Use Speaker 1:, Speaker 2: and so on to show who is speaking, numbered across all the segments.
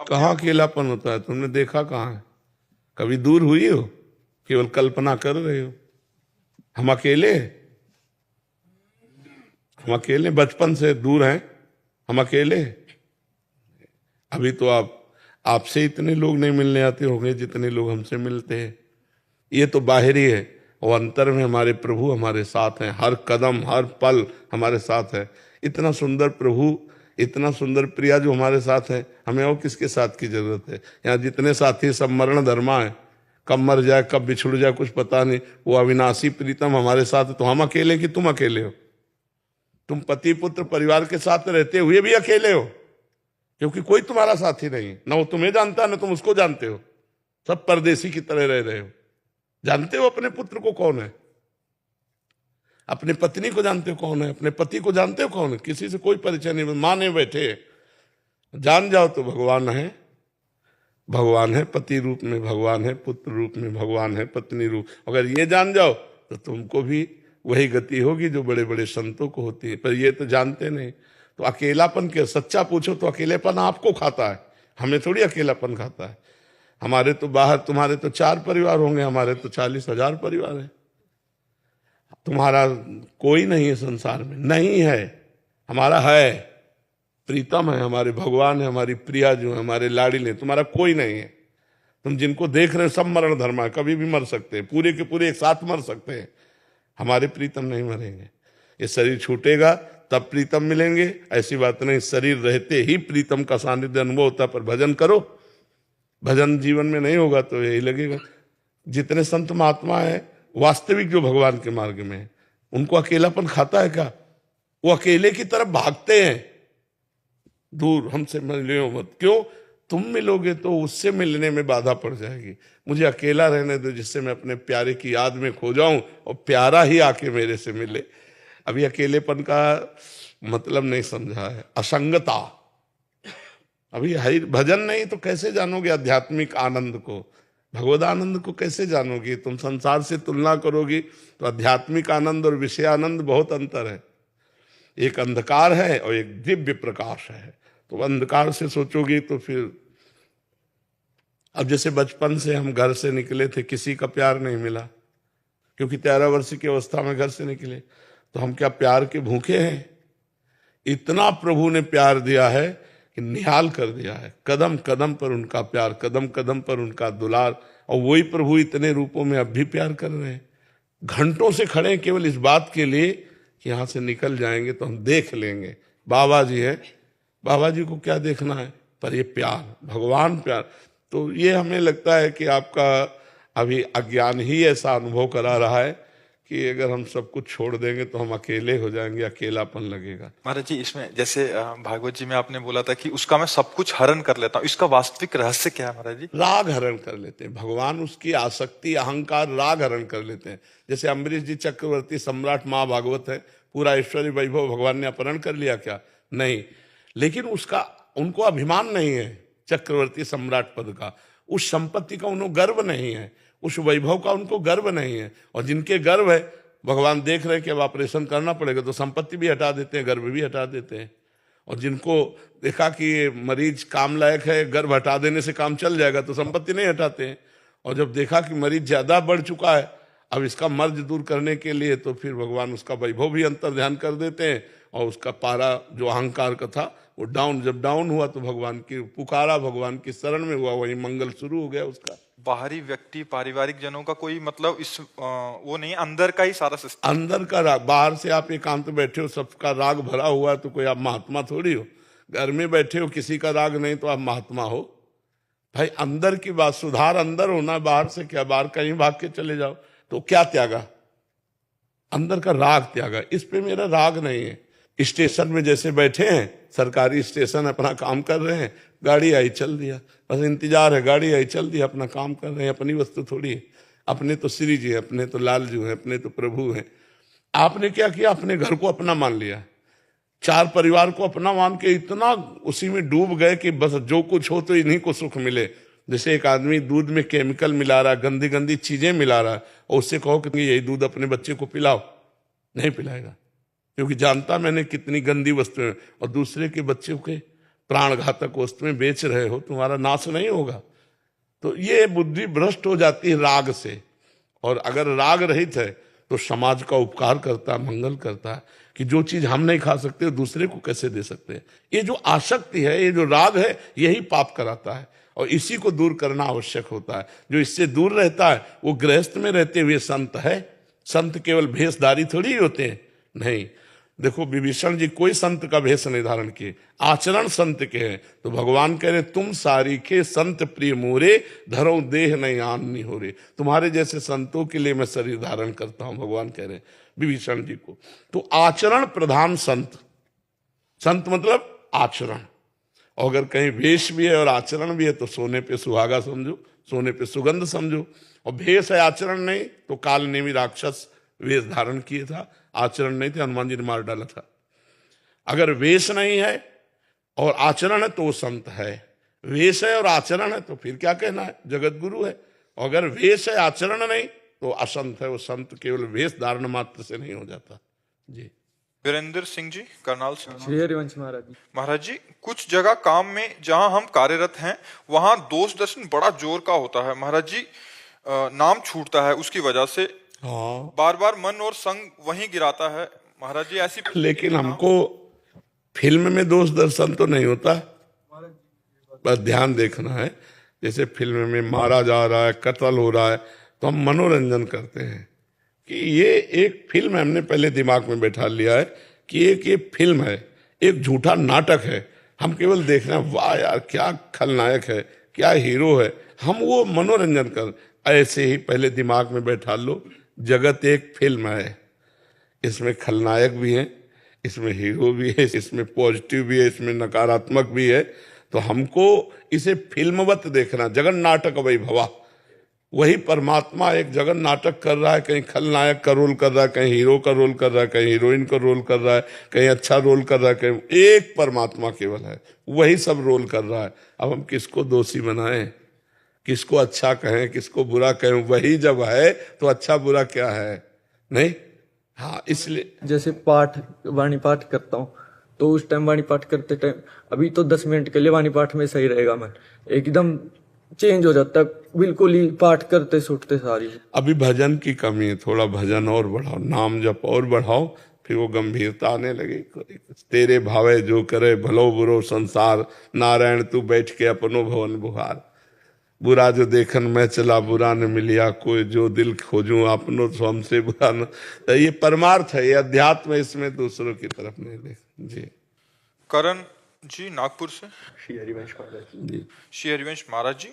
Speaker 1: कहाँ अकेलापन होता है? तुमने देखा कहाँ है? कभी दूर हुई हो? केवल कल्पना कर रहे हो। हम अकेले हैं? हम अकेले बचपन से दूर हैं? हम अकेले हैं? अभी तो आपसे इतने लोग नहीं मिलने आते होंगे जितने लोग हमसे मिलते हैं। ये तो बाहरी है, और अंतर में हमारे प्रभु हमारे साथ हैं, हर कदम हर पल हमारे साथ है। इतना सुंदर प्रभु, इतना सुंदर प्रिया जो हमारे साथ है, हमें और किसके साथ की जरूरत है? यहाँ जितने साथी सब मरण धर्मा है, कब मर जाए कब बिछुड़ जाए कुछ पता नहीं। वो अविनाशी प्रीतम हमारे साथ है, तो हम अकेले कि तुम अकेले हो? तुम पति पुत्र परिवार के साथ रहते हुए भी अकेले हो, क्योंकि कोई तुम्हारा साथी नहीं, ना वो तुम्हें जानता ना तुम उसको जानते हो। सब परदेसी की तरह रह रहे हो। जानते हो अपने पुत्र को कौन है? अपने पत्नी को जानते हो कौन है? अपने पति को जानते हो कौन है? किसी से कोई परिचय नहीं, माने बैठे। जान जाओ तो भगवान है। भगवान है पति रूप में, भगवान है पुत्र रूप में, भगवान है पत्नी रूप। अगर ये जान जाओ तो तुमको भी वही गति होगी जो बड़े बड़े संतों को होती है। पर ये तो जानते नहीं। तो अकेलापन के सच्चा पूछो तो अकेलेपन आपको खाता है, हमें थोड़ी अकेलापन खाता है। हमारे तो बाहर, तुम्हारे तो 4 परिवार होंगे, हमारे तो 40,000 परिवार है। तुम्हारा कोई नहीं है संसार में, नहीं है। हमारा है, प्रीतम है, हमारे भगवान है, हमारी प्रिया जो है, हमारे लाड़िले। तुम्हारा कोई नहीं है। तुम जिनको देख रहे हो सब मरण धर्मा है, कभी भी मर सकते हैं, पूरे के पूरे एक साथ मर सकते हैं। हमारे प्रीतम नहीं मरेंगे। ये शरीर छूटेगा तब प्रीतम मिलेंगे, ऐसी बात नहीं। शरीर रहते ही प्रीतम का सानिध्य अनुभव होता है। पर भजन करो, भजन जीवन में नहीं होगा तो यही लगेगा। जितने संत महात्मा है वास्तविक जो भगवान के मार्ग में है, उनको अकेलापन खाता है क्या? वो अकेले की तरफ भागते हैं, दूर हमसे मिलो मत। क्यों? तुम मिलोगे तो उससे मिलने में बाधा पड़ जाएगी। मुझे अकेला रहने दो, जिससे मैं अपने प्यारे की याद में खो जाऊं और प्यारा ही आके मेरे से मिले। अभी अकेलेपन का मतलब नहीं समझा है, असंगता। अभी भजन नहीं तो कैसे जानोगे आध्यात्मिक आनंद को, भगवद आनंद को कैसे जानोगी? तुम संसार से तुलना करोगी तो आध्यात्मिक आनंद और विषय आनंद बहुत अंतर है। एक अंधकार है और एक दिव्य प्रकाश है। तो अंधकार से सोचोगी तो फिर, अब जैसे बचपन से हम घर से निकले थे, किसी का प्यार नहीं मिला, क्योंकि 13 वर्ष की अवस्था में घर से निकले। तो हम क्या प्यार के भूखे हैं? इतना प्रभु ने प्यार दिया है कि निहाल कर दिया है। कदम कदम पर उनका प्यार, कदम कदम पर उनका दुलार। और वही प्रभु इतने रूपों में अब भी प्यार कर रहे हैं। घंटों से खड़े हैं केवल इस बात के लिए कि यहाँ से निकल जाएंगे तो हम देख लेंगे बाबा जी है। बाबा जी को क्या देखना है? पर ये प्यार, भगवान प्यार। तो ये हमें लगता है कि आपका अभी अज्ञान ही ऐसा अनुभव करा रहा है कि अगर हम सब कुछ छोड़ देंगे तो हम अकेले हो जाएंगे, अकेलापन लगेगा।
Speaker 2: महाराज जी, इसमें जैसे भागवत जी में आपने बोला था कि उसका मैं सब कुछ हरण कर लेता हूँ, इसका वास्तविक रहस्य क्या है महाराज जी?
Speaker 1: राग हरण कर लेते हैं भगवान, उसकी आसक्ति अहंकार राग हरण कर लेते हैं। जैसे अम्बरीश जी चक्रवर्ती सम्राट महाभागवत है, पूरा ऐश्वर्य वैभव भगवान ने अपहरण कर लिया क्या? नहीं। लेकिन उसका उनको अभिमान नहीं है चक्रवर्ती सम्राट पद का, उस संपत्ति का उनको गर्व नहीं है, उस वैभव का उनको गर्व नहीं है। और जिनके गर्व है, भगवान देख रहे हैं कि अब ऑपरेशन करना पड़ेगा तो संपत्ति भी हटा देते हैं, गर्व भी हटा देते हैं। और जिनको देखा कि ये मरीज काम लायक है, गर्व हटा देने से काम चल जाएगा तो संपत्ति नहीं हटाते हैं। और जब देखा कि मरीज ज्यादा बढ़ चुका है, अब इसका मर्ज दूर करने के लिए, तो फिर भगवान उसका वैभव भी अंतर ध्यान कर देते हैं। और उसका पारा जो अहंकार का था वो डाउन, जब डाउन हुआ तो भगवान की पुकारा, भगवान की शरण में हुआ, वही मंगल शुरू हो गया उसका।
Speaker 2: बाहरी व्यक्ति पारिवारिक जनों का कोई मतलब इस वो नहीं, अंदर का ही सारा सिस्टम,
Speaker 1: अंदर का राग। बाहर से आप एकांत में बैठे हो, सबका राग भरा हुआ, तो कोई आप महात्मा थोड़ी हो। घर में बैठे हो, किसी का राग नहीं तो आप महात्मा हो? भाई अंदर की बात, सुधार अंदर होना, बाहर से क्या? बाहर कहीं भाग के चले जाओ तो क्या त्यागा? अंदर का राग त्यागा। इस पे मेरा राग नहीं है। स्टेशन में जैसे बैठे हैं, सरकारी स्टेशन, अपना काम कर रहे हैं, गाड़ी आई चल दिया, बस इंतजार है, गाड़ी आई चल दिया, अपना काम कर रहे हैं। अपनी वस्तु थोड़ी है, अपने तो श्री जी है, अपने तो लाल जी हैं, अपने तो प्रभु हैं। आपने क्या किया? अपने घर को अपना मान लिया, 4 परिवार को अपना मान के इतना उसी में डूब गए कि बस जो कुछ हो तो इन्हीं को सुख मिले। जैसे एक आदमी दूध में केमिकल मिला रहा है, गंदी गंदी चीजें मिला रहा है, और उससे कहो कि यही दूध अपने बच्चे को पिलाओ, नहीं पिलाएगा, क्योंकि जानता मैंने कितनी गंदी वस्तुएं। और दूसरे के बच्चों के प्राण घातक वस्तुएं बेच रहे हो, तुम्हारा नाश नहीं होगा। तो ये बुद्धि भ्रष्ट हो जाती है राग से। और अगर राग रहित है तो समाज का उपकार करता है, मंगल करता है, कि जो चीज हम नहीं खा सकते दूसरे को कैसे दे सकते हैं। ये जो आसक्ति है, ये जो राग है, यही पाप कराता है और इसी को दूर करना आवश्यक होता है। जो इससे दूर रहता है वो गृहस्थ में रहते हुए संत है। संत केवल भेषधारी थोड़ी होते हैं, नहीं। देखो विभीषण जी कोई संत का भेष नहीं धारण किए, आचरण संत के हैं। तो भगवान कह रहे तुम सारीखे संत प्रिय मोरे, धरो देह नहीं आननी हो रे। तुम्हारे जैसे संतों के लिए मैं शरीर धारण करता हूं, भगवान कह रहे हैं विभीषण जी को। तो आचरण प्रधान संत, संत मतलब आचरण। और अगर कहीं वेश भी है और आचरण भी है तो सोने पे सुहागा समझो, सोने पे सुगंध समझो। और भेष है आचरण नहीं तो काल नेमी राक्षस वेश धारण किए था, आचरण नहीं थे, हनुमान जी ने मार डाला था। अगर वेश नहीं है और आचरण है तो वो संत है। वेश है और आचरण है तो फिर क्या कहना है, जगत गुरु है। और अगर वेश है आचरण नहीं तो असंत है, वो संत केवल वेश धारण मात्र से नहीं हो जाता। जी
Speaker 2: वीरेंद्र सिंह जी, करनाल सिंह जी।
Speaker 3: श्री हरिवंश महाराज जी।
Speaker 2: महाराज जी, कुछ जगह काम में जहां हम कार्यरत हैं वहां दोष दर्शन बड़ा जोर का होता है महाराज जी, नाम छूटता है उसकी वजह से।
Speaker 1: हाँ,
Speaker 2: बार बार मन और संग वहीं गिराता है महाराज जी, ऐसी।
Speaker 1: लेकिन हमको फिल्म में दोष दर्शन तो नहीं होता, बस ध्यान देखना है। जैसे फिल्म में मारा जा रहा है, कत्ल हो रहा है, तो हम मनोरंजन करते हैं कि ये एक फिल्म है। हमने पहले दिमाग में बैठा लिया है कि एक ये फिल्म है, एक झूठा नाटक है। हम केवल देख रहे हैं, वाह यार क्या खलनायक है, क्या हीरो है। हम वो मनोरंजन कर, ऐसे ही पहले दिमाग में बैठा लो, जगत एक फिल्म है, इसमें खलनायक भी है, इसमें हीरो भी है, इसमें पॉजिटिव भी है, इसमें नकारात्मक भी है। तो हमको इसे फिल्मवत देखना, जगन नाटक वही भवा। वही परमात्मा एक जगन नाटक कर रहा है, कहीं खलनायक का रोल कर रहा है, कहीं हीरो का रोल कर रहा है, कहीं हीरोइन का रोल कर रहा है, कहीं अच्छा रोल कर रहा है, कहीं एक परमात्मा केवल है, वही सब रोल कर रहा है। अब हम किसको दोषी बनाएं, किसको अच्छा कहें, किसको बुरा कहें? वही जब है तो अच्छा बुरा क्या है, नहीं। हाँ, इसलिए
Speaker 3: जैसे पाठ, वाणी पाठ करता हूँ तो उस टाइम वाणी पाठ करते टाइम अभी तो 10 मिनट के लिए वाणी पाठ में सही रहेगा, मन एकदम चेंज हो जाता है, बिल्कुल ही पाठ करते छूटते सारी।
Speaker 1: अभी भजन की कमी है, थोड़ा भजन और बढ़ाओ, नाम जप और बढ़ाओ, फिर वो गंभीरता आने लगे। तेरे भावे जो करे भलो बुरो संसार, नारायण तू बैठ के अपनो भवन बुहार। बुरा जो देखन मैं चला बुरा न मिलिया, कोई जो दिल खोजूं अपनो तो हमसे बुरा न। तो ये परमार्थ है, ये अध्यात्म है, इसमें दूसरों की तरफ नहीं देख। जी
Speaker 2: करण जी, नागपुर से।
Speaker 3: श्री हरिवंश महाराज जी।
Speaker 1: जी
Speaker 2: श्री हरिवंश महाराज जी,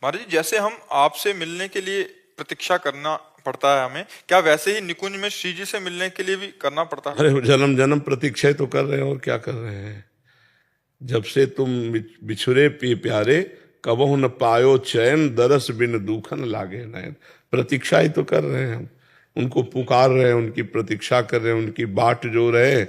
Speaker 2: महाराज जी जैसे हम आपसे मिलने के लिए प्रतीक्षा करना पड़ता है हमें, क्या वैसे ही निकुंज में श्री जी से मिलने के लिए भी करना पड़ता है?
Speaker 1: अरे जन्म जन्म प्रतीक्षा ही तो कर रहे हैं, और क्या कर रहे हैं। जब से तुम बिछुरे पी प्यारे, कबहु न पायो चैन, दरस बिन दूखन लागे नैन। प्रतीक्षा ही तो कर रहे हैं हम, उनको पुकार रहे हैं, उनकी प्रतीक्षा कर रहे हैं, उनकी बाट जो रहे हैं।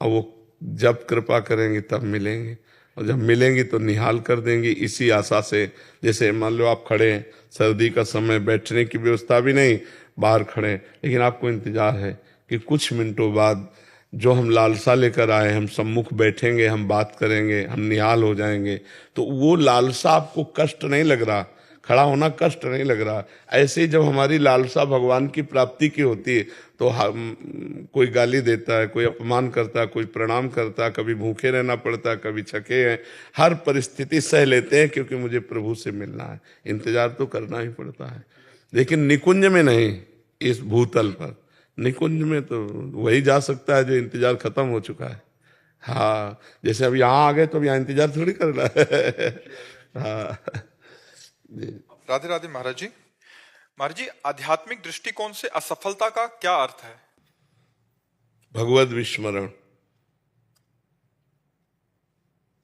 Speaker 1: और वो जब कृपा करेंगे तब मिलेंगे, और जब मिलेंगी तो निहाल कर देंगी, इसी आशा से। जैसे मान लो आप खड़े हैं, सर्दी का समय, बैठने की व्यवस्था भी नहीं, बाहर खड़े हैं, लेकिन आपको इंतजार है कि कुछ मिनटों बाद जो हम लालसा लेकर आए, हम सम्मुख बैठेंगे, हम बात करेंगे, हम निहाल हो जाएंगे। तो वो लालसा आपको कष्ट नहीं लग रहा, खड़ा होना कष्ट नहीं लग रहा। ऐसे ही जब हमारी लालसा भगवान की प्राप्ति की होती है तो हम, कोई गाली देता है, कोई अपमान करता है, कोई प्रणाम करता है, कभी भूखे रहना पड़ता है, कभी छके हैं, हर परिस्थिति सह लेते हैं क्योंकि मुझे प्रभु से मिलना है। इंतजार तो करना ही पड़ता है, लेकिन निकुंज में नहीं, इस भूतल पर। निकुंज में तो वही जा सकता है जो इंतजार खत्म हो चुका है। हाँ, जैसे अब यहाँ आ गए तो अब यहाँ इंतजार थोड़ी करना है। हाँ
Speaker 2: राधे राधे महाराज जी। महाराज जी, आध्यात्मिक दृष्टिकोण से असफलता का क्या अर्थ है?
Speaker 1: भगवत विस्मरण।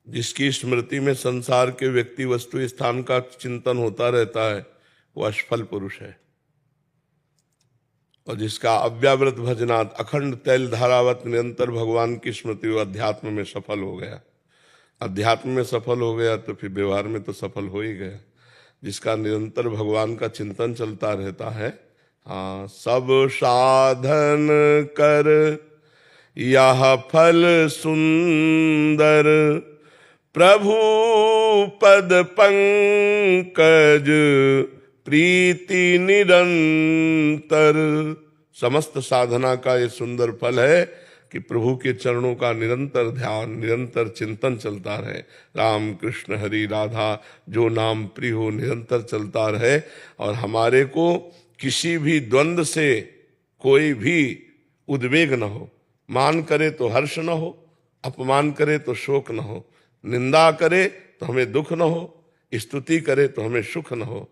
Speaker 1: जिसकी स्मृति में संसार के व्यक्ति वस्तु स्थान का चिंतन होता रहता है वो असफल पुरुष है। और जिसका अव्यावृत भजनात् अखंड तैल धारावत निरंतर भगवान की स्मृति, वो अध्यात्म में सफल हो गया। अध्यात्म में सफल हो गया तो फिर व्यवहार में तो सफल हो ही गया। जिसका निरंतर भगवान का चिंतन चलता रहता है, हाँ, सब साधन कर यह फल सुंदर, प्रभु पद पंकज प्रीति निरंतर। समस्त साधना का ये सुंदर फल है कि प्रभु के चरणों का निरंतर ध्यान, निरंतर चिंतन चलता रहे। राम कृष्ण हरि राधा जो नाम प्रिय हो निरंतर चलता रहे, और हमारे को किसी भी द्वंद्व से कोई भी उद्वेग न हो। मान करे तो हर्ष न हो, अपमान करे तो शोक न हो, निंदा करे तो हमें दुख न हो, स्तुति करे तो हमें सुख न हो।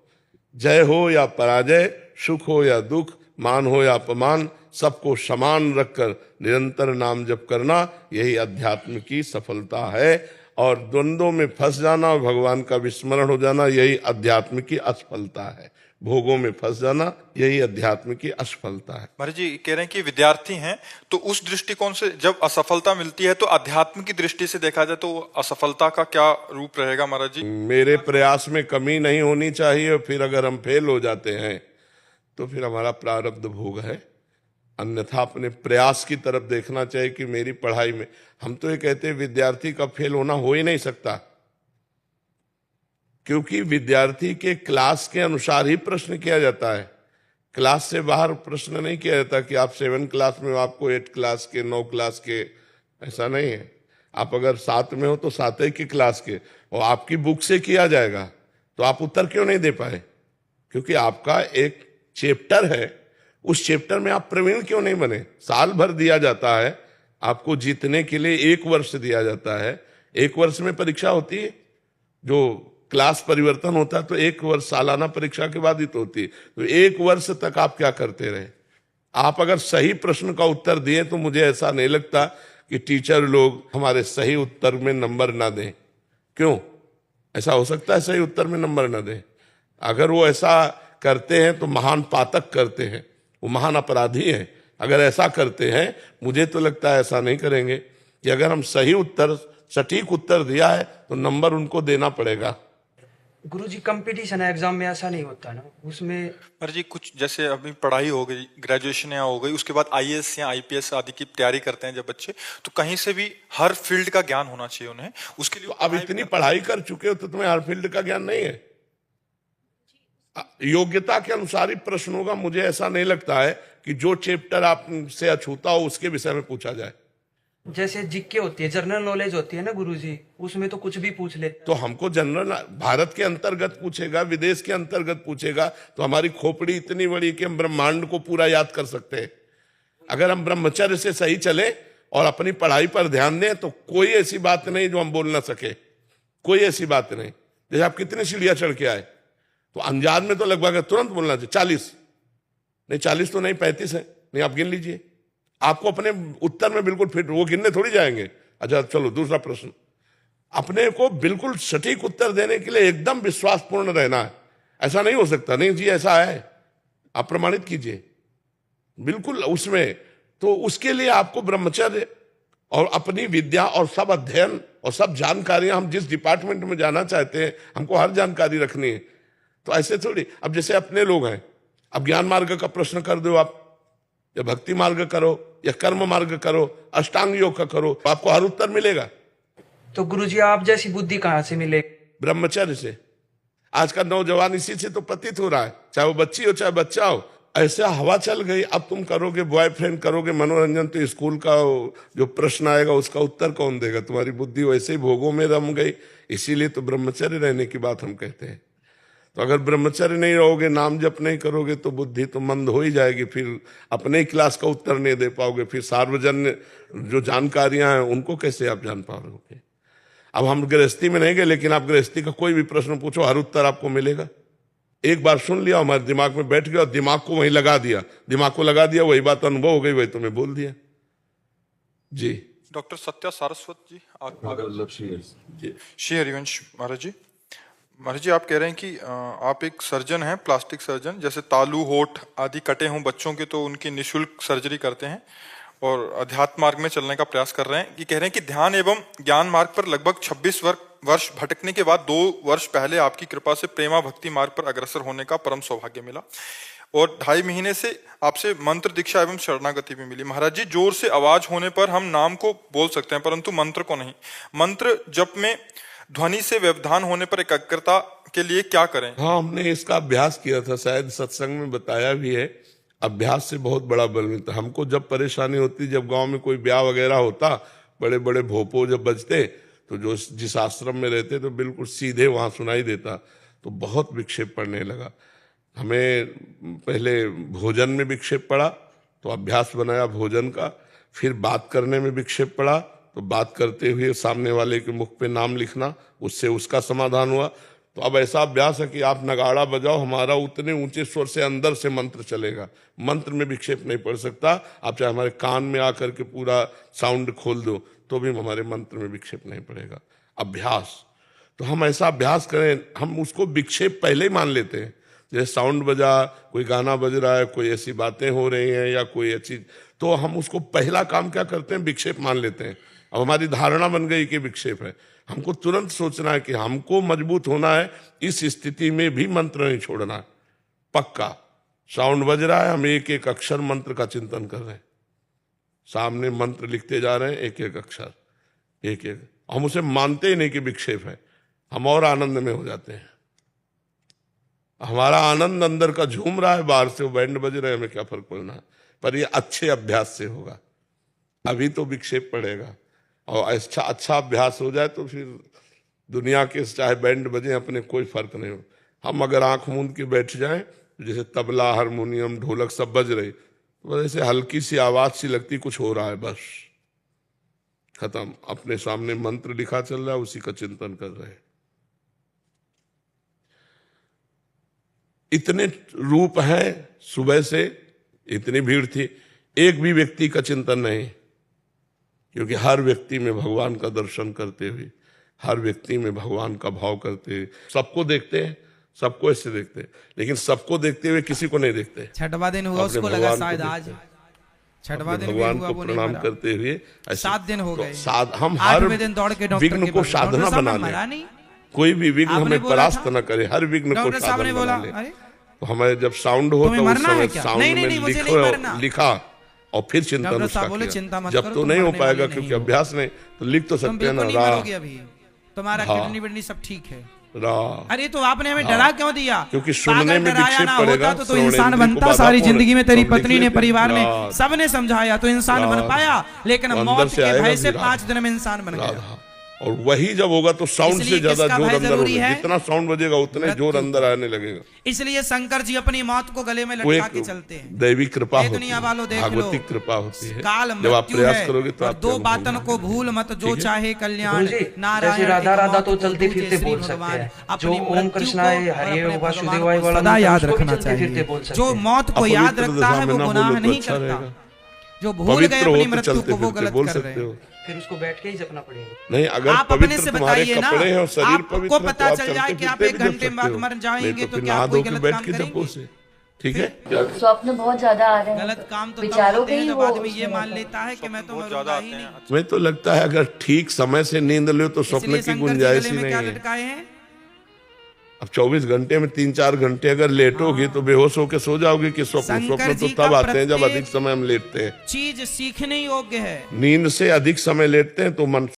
Speaker 1: जय हो या पराजय, सुख हो या दुख, मान हो या अपमान, सबको समान रखकर निरंतर नाम जप करना, यही अध्यात्म की सफलता है। और द्वंद्वों में फंस जाना और भगवान का विस्मरण हो जाना, यही अध्यात्म की असफलता है। भोगों में फंस जाना, यही अध्यात्म की असफलता है।
Speaker 2: महाराज जी कह रहे हैं कि विद्यार्थी हैं, तो उस दृष्टिकोण से जब असफलता मिलती है तो अध्यात्म की दृष्टि से देखा जाए तो असफलता का क्या रूप रहेगा महाराज जी?
Speaker 1: मेरे प्रयास में कमी नहीं होनी चाहिए, और फिर अगर हम फेल हो जाते हैं तो फिर हमारा प्रारब्ध भोग है। अन्यथा अपने प्रयास की तरफ देखना चाहिए कि मेरी पढ़ाई में, हम तो ये कहते हैं विद्यार्थी का फेल होना हो ही नहीं सकता, क्योंकि विद्यार्थी के क्लास के अनुसार ही प्रश्न किया जाता है। क्लास से बाहर प्रश्न नहीं किया जाता कि आप 7 क्लास में हो, आपको 8 क्लास के, 9 क्लास के, ऐसा नहीं है। आप अगर 7 में हो तो 7 की क्लास के, और आपकी बुक से किया जाएगा, तो आप उत्तर क्यों नहीं दे पाए? क्योंकि आपका एक चैप्टर है, उस चैप्टर में आप प्रवीण क्यों नहीं बने? साल भर दिया जाता है आपको जीतने के लिए, 1 वर्ष दिया जाता है। 1 वर्ष में परीक्षा होती है, जो क्लास परिवर्तन होता है तो 1 वर्ष सालाना परीक्षा के बाद ही तो होती है। तो 1 वर्ष तक आप क्या करते रहे? आप अगर सही प्रश्न का उत्तर दिए तो मुझे ऐसा नहीं लगता कि टीचर लोग हमारे सही उत्तर में नंबर ना दें। क्यों ऐसा हो सकता है सही उत्तर में नंबर ना दें? अगर वो ऐसा करते हैं तो महान पातक करते हैं, वो महान अपराधी हैं। अगर ऐसा करते हैं, मुझे तो लगता है ऐसा नहीं करेंगे कि अगर हम सही उत्तर, सटीक उत्तर दिया है तो नंबर उनको देना पड़ेगा।
Speaker 4: गुरुजी कंपटीशन है एग्जाम में, ऐसा नहीं होता ना उसमें?
Speaker 2: पर जी कुछ जैसे अभी पढ़ाई हो गई, ग्रेजुएशन या हो गई, उसके बाद आईएएस या आईपीएस आदि की तैयारी करते हैं जब बच्चे, तो कहीं से भी हर फील्ड का ज्ञान होना चाहिए उन्हें। उसके लिए
Speaker 1: तो अब इतनी पढ़ाई कर चुके हो तो तुम्हें हर फील्ड का ज्ञान नहीं है? योग्यता के अनुसार ही प्रश्न होगा। मुझे ऐसा नहीं लगता है कि जो चैप्टर आपसे अछूता हो उसके विषय में पूछा जाए।
Speaker 4: जैसे जीके होती है, जनरल नॉलेज होती है ना गुरुजी, उसमें तो कुछ भी पूछ लेते हैं।
Speaker 1: तो हमको जनरल भारत के अंतर्गत पूछेगा, विदेश के अंतर्गत पूछेगा, तो हमारी खोपड़ी इतनी बड़ी कि हम ब्रह्मांड को पूरा याद कर सकते हैं। अगर हम ब्रह्मचर्य से सही चले और अपनी पढ़ाई पर ध्यान दें तो कोई ऐसी बात नहीं जो हम बोल ना सके, कोई ऐसी बात नहीं। जैसे आप कितने सीढ़ियां चढ़ के आए, तो अंजाद में तो लगभग तुरंत बोलना चाहिए 40 नहीं, 40 तो नहीं, 35 है, नहीं आप गिन लीजिए। आपको अपने उत्तर में बिल्कुल फिट, वो गिनने थोड़ी जाएंगे। अच्छा चलो दूसरा प्रश्न, अपने को बिल्कुल सटीक उत्तर देने के लिए एकदम विश्वासपूर्ण रहना है। ऐसा नहीं हो सकता, नहीं जी ऐसा है, आप प्रमाणित कीजिए बिल्कुल उसमें। तो उसके लिए आपको ब्रह्मचर्य और अपनी विद्या और सब अध्ययन और सब जानकारियां, हम जिस डिपार्टमेंट में जाना चाहते हैं हमको हर जानकारी रखनी है। तो ऐसे थोड़ी, अब जैसे अपने लोग हैं, अब ज्ञान मार्ग का प्रश्न कर दो आप, या भक्ति मार्ग करो या कर्म मार्ग करो, अष्टांग योग का करो, तो आपको हर उत्तर मिलेगा।
Speaker 4: तो गुरुजी आप जैसी बुद्धि कहाँ से मिले?
Speaker 1: ब्रह्मचर्य से। आज का नौजवान इसी से तो पतित हो रहा है, चाहे वो बच्ची हो चाहे बच्चा हो। ऐसा हवा चल गई, अब तुम करोगे बॉयफ्रेंड, करोगे मनोरंजन, तो स्कूल का जो प्रश्न आएगा उसका उत्तर कौन देगा? तुम्हारी बुद्धि वैसे ही भोगों में रम गई। इसीलिए तो ब्रह्मचर्य रहने की बात हम कहते हैं। तो अगर ब्रह्मचर्य नहीं रहोगे, नाम जप नहीं करोगे, तो बुद्धि तो मंद हो ही जाएगी। फिर अपने ही क्लास का उत्तर नहीं दे पाओगे, फिर सार्वजनिक जो जानकारियां हैं उनको कैसे आप जान पाओगे? अब हम गृहस्थी में नहीं गए, लेकिन आप गृहस्थी का कोई भी प्रश्न पूछो, हर उत्तर आपको मिलेगा। एक बार सुन लिया, हमारे दिमाग में बैठ गया और दिमाग को वहीं लगा दिया, दिमाग को लगा दिया, वही बात अनुभव हो गई, वही तुम्हें बोल दिया। जी
Speaker 2: डॉक्टर सत्या सारस्वत जी, श्री हरिवंश महाराज जी। महाराज जी आप कह रहे हैं कि आप एक सर्जन हैं, प्लास्टिक सर्जन, जैसे तालू होठ आदि कटे हों बच्चों के तो उनकी निःशुल्क सर्जरी करते हैं और अध्यात्म मार्ग में चलने का प्रयास कर रहे हैं। कि कह रहे हैं कि ध्यान एवं ज्ञान मार्ग पर लगभग 26 वर्ष भटकने के बाद 2 वर्ष पहले आपकी कृपा से प्रेमा भक्ति मार्ग पर अग्रसर होने का परम सौभाग्य मिला और 2.5 महीने से आपसे मंत्र दीक्षा एवं शरणागति भी मिली। महाराज जी जोर से आवाज होने पर हम नाम को बोल सकते हैं परंतु मंत्र को नहीं। मंत्र जप में ध्वनि से व्यवधान होने पर एकाग्रता के लिए क्या करें?
Speaker 1: हाँ, हमने इसका अभ्यास किया था, शायद सत्संग में बताया भी है। अभ्यास से बहुत बड़ा बल मिलता। हमको जब परेशानी होती, जब गांव में कोई ब्याह वगैरह होता, बड़े बड़े भोपो जब बजते, तो जो जिस आश्रम में रहते तो बिल्कुल सीधे वहां सुनाई देता, तो बहुत विक्षेप पड़ने लगा। हमें पहले भोजन में विक्षेप पड़ा तो अभ्यास बनाया भोजन का, फिर बात करने में विक्षेप पड़ा तो बात करते हुए सामने वाले के मुख पे नाम लिखना, उससे उसका समाधान हुआ। तो अब ऐसा अभ्यास है कि आप नगाड़ा बजाओ, हमारा उतने ऊंचे स्वर से अंदर से मंत्र चलेगा, मंत्र में विक्षेप नहीं पड़ सकता। आप चाहे हमारे कान में आकर के पूरा साउंड खोल दो तो भी हमारे मंत्र में विक्षेप नहीं पड़ेगा। अभ्यास, तो हम ऐसा अभ्यास करें, हम उसको विक्षेप पहले ही मान लेते हैं। जैसे साउंड बजा, कोई गाना बज रहा है, कोई ऐसी बातें हो रही हैं या कोई अच्छी, तो हम उसको पहला काम क्या करते हैं, विक्षेप मान लेते हैं। अब हमारी धारणा बन गई कि विक्षेप है। हमको तुरंत सोचना है कि हमको मजबूत होना है, इस स्थिति में भी मंत्र नहीं छोड़ना है। पक्का साउंड बज रहा है, हम एक एक अक्षर मंत्र का चिंतन कर रहे हैं, सामने मंत्र लिखते जा रहे हैं, एक एक अक्षर, एक एक। हम उसे मानते ही नहीं कि विक्षेप है, हम और आनंद में हो जाते हैं। हमारा आनंद अंदर का झूम रहा है, बाहर से वो बैंड बज रहे हैं, हमें क्या फर्क पड़ना है। पर ये अच्छे अभ्यास से होगा, अभी तो विक्षेप पड़ेगा। और अच्छा अभ्यास हो जाए तो फिर दुनिया के चाहे बैंड बजे, अपने कोई फर्क नहीं हो। हम अगर आंख मूंद के बैठ जाएं, जैसे तबला, हारमोनियम, ढोलक सब बज रहे, तो जैसे हल्की सी आवाज सी लगती, कुछ हो रहा है, बस खत्म। अपने सामने मंत्र लिखा चल रहा है, उसी का चिंतन कर रहे हैं। इतने रूप हैं, सुबह से इतनी भीड़ थी, एक भी व्यक्ति का चिंतन नहीं, क्योंकि हर व्यक्ति में भगवान का दर्शन करते हुए, हर व्यक्ति में भगवान का भाव करते हुए, सबको देखते हैं, सबको ऐसे देखते हैं, लेकिन सबको देखते हुए किसी को नहीं देखते।
Speaker 5: छठवां दिन हुआ, उसको लगा शायद आज छठवां दिन
Speaker 1: भगवान को प्रणाम करते हुए
Speaker 5: 7 दिन हो गए।
Speaker 1: हम हर
Speaker 5: दिन दौड़ के
Speaker 1: विघ्न को साधना बना लें, कोई भी विघ्न हमें परास्त न करे, हर विघ्न को साधना बना ले। तो हमें जब साउंड हो तो उस समय साउंड में लिखा और फिर चिंतन उसका किया। जब तो नहीं हो पाएगा क्योंकि अभ्यास नहीं, तो लिख तो सकते हैं ना,
Speaker 5: तुम्हारा किडनी विडनी सब ठीक है।
Speaker 1: अरे
Speaker 5: तो आपने हमें डरा क्यों दिया?
Speaker 1: क्योंकि सुनने में विक्षेप पड़ेगा
Speaker 5: तो इंसान बनता। सारी जिंदगी में तेरी पत्नी ने, परिवार ने, सबने समझाया तो इंसान बन पाया, लेकिन मौत के भय से 5 दिन में इंसान बन गया।
Speaker 1: और वही जब होगा तो साउंड से ज्यादा जोर अंदर होगा, जितना साउंड बजेगा उतने जोर अंदर आने लगेगा।
Speaker 5: इसलिए शंकर जी अपनी मौत को गले में लटका के चलते हैं।
Speaker 1: दैवी कृपा होती है,
Speaker 5: दुनिया वालों देख लो,
Speaker 1: भगवती कृपा होती है।
Speaker 5: काल
Speaker 1: जब आप प्रयास करोगे तो
Speaker 5: आप 2 बातन को भूल मत, जो चाहे कल्याण।
Speaker 4: नारायण राधा राधा तो चलते फिरते बोल सकते हैं, जो ओम कृष्णाय हरे वासुदेवाय वाला
Speaker 5: याद रखना चाहिए। जो मौत को याद रखता है वो गुनाह नहीं करता, जो भूल गए अपनी मृत्यु को वो गलत कर रहे हैं।
Speaker 4: फिर उसको बैठ के ही जपना पड़ेगा।
Speaker 1: नहीं, अगर
Speaker 5: आप अपने से बताइए ना, आपको पता चल जाए कि आप 1 घंटे बाद मर जाएंगे तो क्या कोई गलत काम करेंगे?
Speaker 1: ठीक है।
Speaker 6: स्वप्न बहुत ज्यादा आ रहे हैं,
Speaker 5: गलत काम तो
Speaker 6: विचारों के ही
Speaker 5: जब आदमी ये मान लेता है कि मैं तो मरूंगा ही नहीं।
Speaker 1: मैं तो लगता है अगर ठीक समय से नींद लो तो स्वप्न की गुंजाइश ही नहीं है। अब 24 घंटे में 3-4 घंटे अगर लेटोगे तो बेहोश होकर सो जाओगे कि स्वप्न तो तब आते हैं जब अधिक समय हम लेटते हैं।
Speaker 5: चीज सीखने योग्य है।
Speaker 1: नींद से अधिक समय लेटते हैं तो मन